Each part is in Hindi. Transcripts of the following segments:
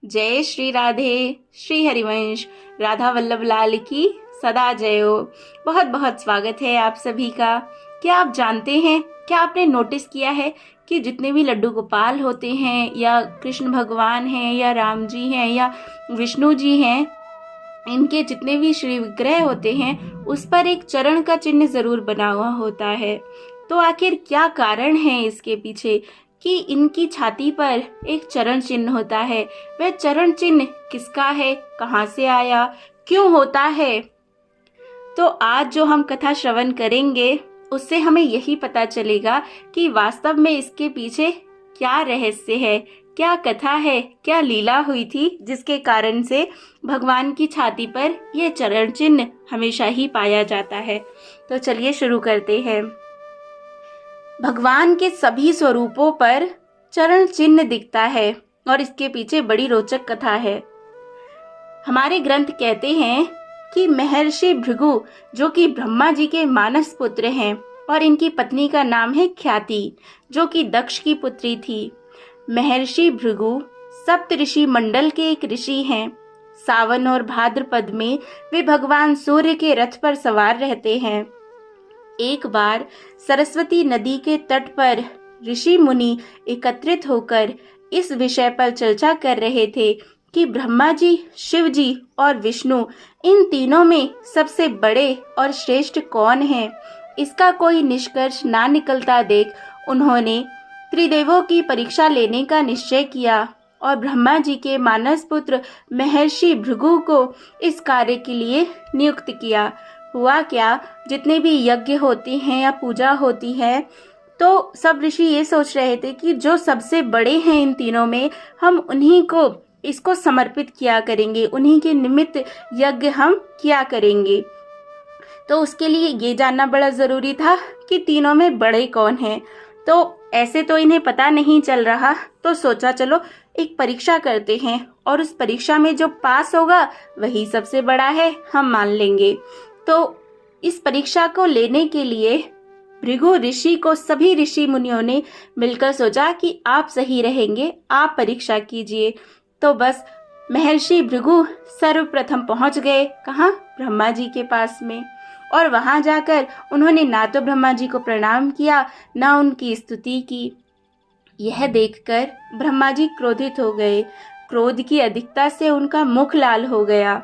जय श्री राधे। श्री हरिवंश राधा वल्लभ लाल की सदा जय हो। बहुत बहुत स्वागत है आप सभी का। क्या आप जानते हैं, क्या आपने नोटिस किया है कि जितने भी लड्डू गोपाल होते हैं या कृष्ण भगवान हैं या राम जी हैं या विष्णु जी हैं, इनके जितने भी श्री विग्रह होते हैं उस पर एक चरण का चिन्ह जरूर बना हुआ होता है। तो आखिर क्या कारण है इसके पीछे कि इनकी छाती पर एक चरण चिन्ह होता है? वह चरण चिन्ह किसका है, कहाँ से आया, क्यों होता है? तो आज जो हम कथा श्रवण करेंगे उससे हमें यही पता चलेगा कि वास्तव में इसके पीछे क्या रहस्य है, क्या कथा है, क्या लीला हुई थी जिसके कारण से भगवान की छाती पर यह चरण चिन्ह हमेशा ही पाया जाता है। तो चलिए शुरू करते हैं। भगवान के सभी स्वरूपों पर चरण चिन्ह दिखता है और इसके पीछे बड़ी रोचक कथा है। हमारे ग्रंथ कहते हैं कि महर्षि भृगु, जो कि ब्रह्मा जी के मानस पुत्र हैं, और इनकी पत्नी का नाम है ख्याति, जो कि दक्ष की पुत्री थी। महर्षि भृगु सप्त ऋषि मंडल के एक ऋषि हैं। सावन और भाद्रपद में वे भगवान सूर्य के रथ पर सवार रहते हैं। एक बार सरस्वती नदी के तट पर ऋषि मुनि एकत्रित होकर इस विषय पर चर्चा कर रहे थे कि ब्रह्मा जी, शिव जी और विष्णु, इन तीनों में सबसे बड़े और श्रेष्ठ कौन है। इसका कोई निष्कर्ष ना निकलता देख उन्होंने त्रिदेवों की परीक्षा लेने का निश्चय किया और ब्रह्मा जी के मानस पुत्र महर्षि भृगु को इस कार्य के लिए नियुक्त किया। हुआ क्या, जितने भी यज्ञ होते हैं या पूजा होती है तो सब ऋषि ये सोच रहे थे कि जो सबसे बड़े हैं इन तीनों में, हम उन्हीं को इसको समर्पित किया करेंगे, उन्हीं के निमित्त यज्ञ हम किया करेंगे। तो उसके लिए ये जानना बड़ा जरूरी था कि तीनों में बड़े कौन हैं। तो ऐसे तो इन्हें पता नहीं चल रहा, तो सोचा चलो एक परीक्षा करते हैं और उस परीक्षा में जो पास होगा वही सबसे बड़ा है, हम मान लेंगे। तो इस परीक्षा को लेने के लिए भृगु ऋषि को सभी ऋषि मुनियों ने मिलकर सोचा कि आप सही रहेंगे, आप परीक्षा कीजिए। तो बस महर्षि भृगु सर्वप्रथम पहुंच गए, कहाँ? ब्रह्मा जी के पास में। और वहां जाकर उन्होंने ना तो ब्रह्मा जी को प्रणाम किया, ना उनकी स्तुति की। यह देखकर ब्रह्मा जी क्रोधित हो गए। क्रोध की अधिकता से उनका मुख लाल हो गया।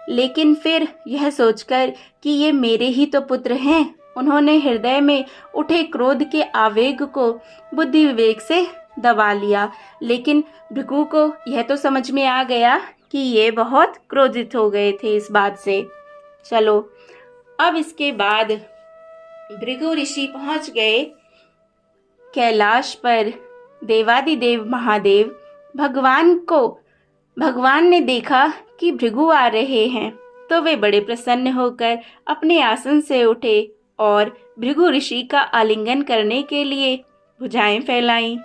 लेकिन फिर यह सोचकर कि ये मेरे ही तो पुत्र हैं, उन्होंने हृदय में उठे क्रोध के आवेग को बुद्धि विवेक से दबा लिया। लेकिन भृगु को यह तो समझ में आ गया कि ये बहुत क्रोधित हो गए थे इस बात से। चलो, अब इसके बाद भृगु ऋषि पहुंच गए कैलाश पर। देवादिदेव महादेव भगवान ने देखा कि भृगु आ रहे हैं तो वे बड़े प्रसन्न होकर अपने आसन से उठे और भृगु ऋषि का आलिंगन करने के लिए भुजाएं फैलाईं।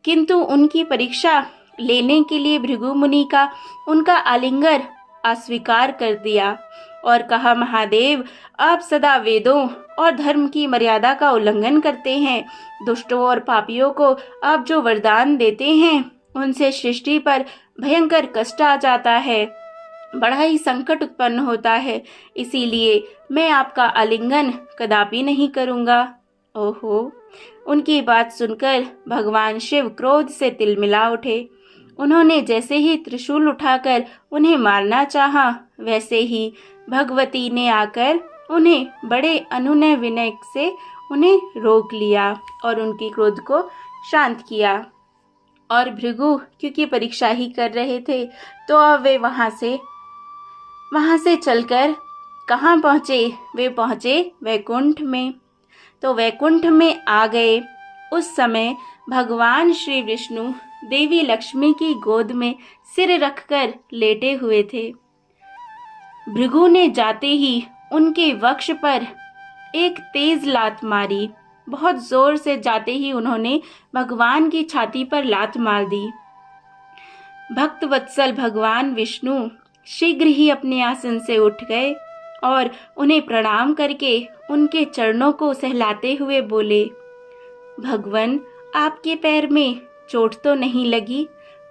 किंतु उनकी परीक्षा लेने के लिए भृगु मुनि का उनका आलिंगन अस्वीकार कर दिया और कहा, महादेव, आप सदा वेदों और धर्म की मर्यादा का उल्लंघन करते हैं। दुष्टों और पापियों को आप जो वरदान देते हैं उनसे सृष्टि पर भयंकर कष्ट आ जाता है, बड़ा ही संकट उत्पन्न होता है, इसीलिए मैं आपका आलिंगन कदापि नहीं करूंगा। ओहो! उनकी बात सुनकर भगवान शिव क्रोध से तिलमिला उठे। उन्होंने जैसे ही त्रिशूल उठाकर उन्हें मारना चाहा, वैसे ही भगवती ने आकर उन्हें बड़े अनुनय विनय से उन्हें रोक लिया और उनके क्रोध को शांत किया। और भृगु क्योंकि परीक्षा ही कर रहे थे तो अब वे वहां से चलकर कहाँ पहुँचे? वे पहुँचे वैकुंठ में। तो वैकुंठ में आ गए। उस समय भगवान श्री विष्णु देवी लक्ष्मी की गोद में सिर रखकर लेटे हुए थे। भृगु ने जाते ही उनके वक्ष पर एक तेज लात मारी। बहुत जोर से जाते ही उन्होंने भगवान की छाती पर लात मार दी। भक्त वत्सल भगवान विष्णु शीघ्र ही अपने आसन से उठ गए और उन्हें प्रणाम करके उनके चरणों को सहलाते हुए बोले, भगवन, आपके पैर में चोट तो नहीं लगी?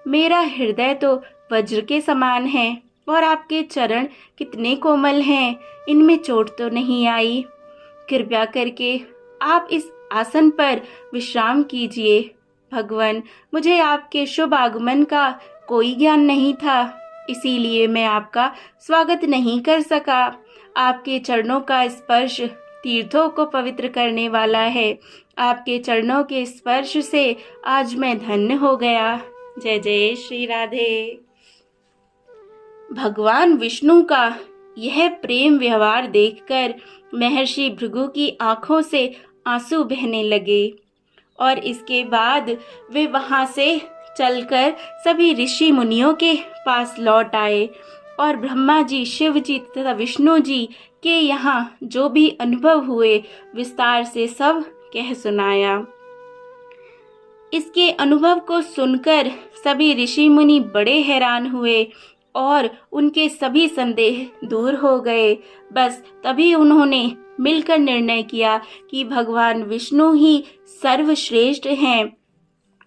मेरा हृदय तो वज्र के समान है और आपके चरण कितने कोमल हैं, इनमें चोट तो नहीं आई। कृपया करके आप इस आसन पर विश्राम कीजिए। भगवान, मुझे आपके शुभ आगमन का कोई ज्ञान नहीं था, इसीलिए मैं आपका स्वागत नहीं कर सका। आपके चरणों का स्पर्श तीर्थों को पवित्र करने वाला है। आपके चरणों के स्पर्श से आज मैं धन्य हो गया। जय जय श्री राधे। भगवान विष्णु का यह प्रेम व्यवहार देखकर महर्षि भृगु की आंखों से आंसू बहने लगे और इसके बाद वे वहां से चलकर सभी ऋषि मुनियों के पास लौट आए और ब्रह्मा जी, शिव जी तथा विष्णु जी के यहाँ जो भी अनुभव हुए विस्तार से सब कह सुनाया। इसके अनुभव को सुनकर सभी ऋषि मुनि बड़े हैरान हुए और उनके सभी संदेह दूर हो गए। बस तभी उन्होंने मिलकर निर्णय किया कि भगवान विष्णु ही सर्वश्रेष्ठ हैं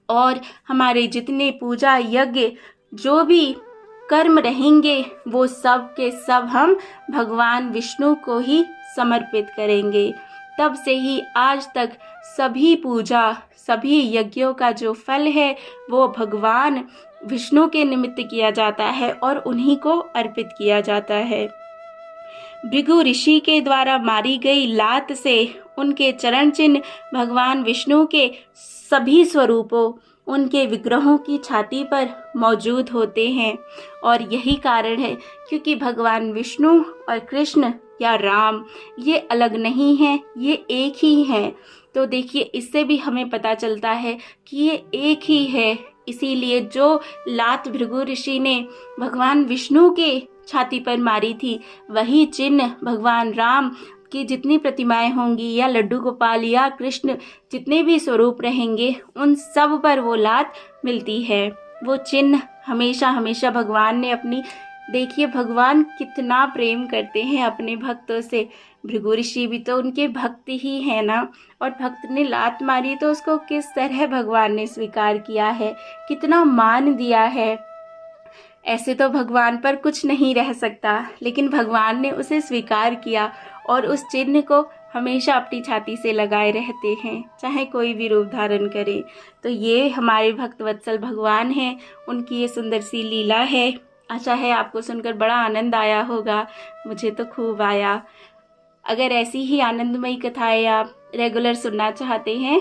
और हमारे जितने पूजा यज्ञ जो भी कर्म रहेंगे वो सब के सब हम भगवान विष्णु को ही समर्पित करेंगे। तब से ही आज तक सभी पूजा, सभी यज्ञों का जो फल है वो भगवान विष्णु के निमित्त किया जाता है और उन्हीं को अर्पित किया जाता है। भृगु ऋषि के द्वारा मारी गई लात से उनके चरण चिन्ह भगवान विष्णु के सभी स्वरूपों, उनके विग्रहों की छाती पर मौजूद होते हैं और यही कारण है क्योंकि भगवान विष्णु और कृष्ण या राम ये अलग नहीं हैं, ये एक ही हैं। तो देखिए, इससे भी हमें पता चलता है कि ये एक ही है। इसीलिए जो लात भृगु ऋषि ने भगवान विष्णु के छाती पर मारी थी, वही चिन्ह भगवान राम की जितनी प्रतिमाएं होंगी या लड्डू गोपाल या कृष्ण जितने भी स्वरूप रहेंगे, उन सब पर वो लात मिलती है। वो चिन्ह हमेशा हमेशा भगवान ने अपनी, देखिए भगवान कितना प्रेम करते हैं अपने भक्तों से। भृगु ऋषि भी तो उनके भक्त ही है ना, और भक्त ने लात मारी तो उसको किस तरह भगवान ने स्वीकार किया है, कितना मान दिया है। ऐसे तो भगवान पर कुछ नहीं रह सकता, लेकिन भगवान ने उसे स्वीकार किया और उस चिन्ह को हमेशा अपनी छाती से लगाए रहते हैं, चाहे कोई भी रूप धारण करे। तो ये हमारे भक्त वत्सल भगवान हैं, उनकी ये सुंदर सी लीला है। आशा है आपको सुनकर बड़ा आनंद आया होगा, मुझे तो खूब आया। अगर ऐसी ही आनंदमयी कथाएं आप रेगुलर सुनना चाहते हैं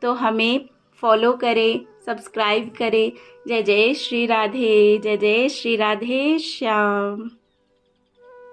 तो हमें फॉलो करें, सब्सक्राइब करें। जय जय श्री राधे, जय जय श्री राधे श्याम।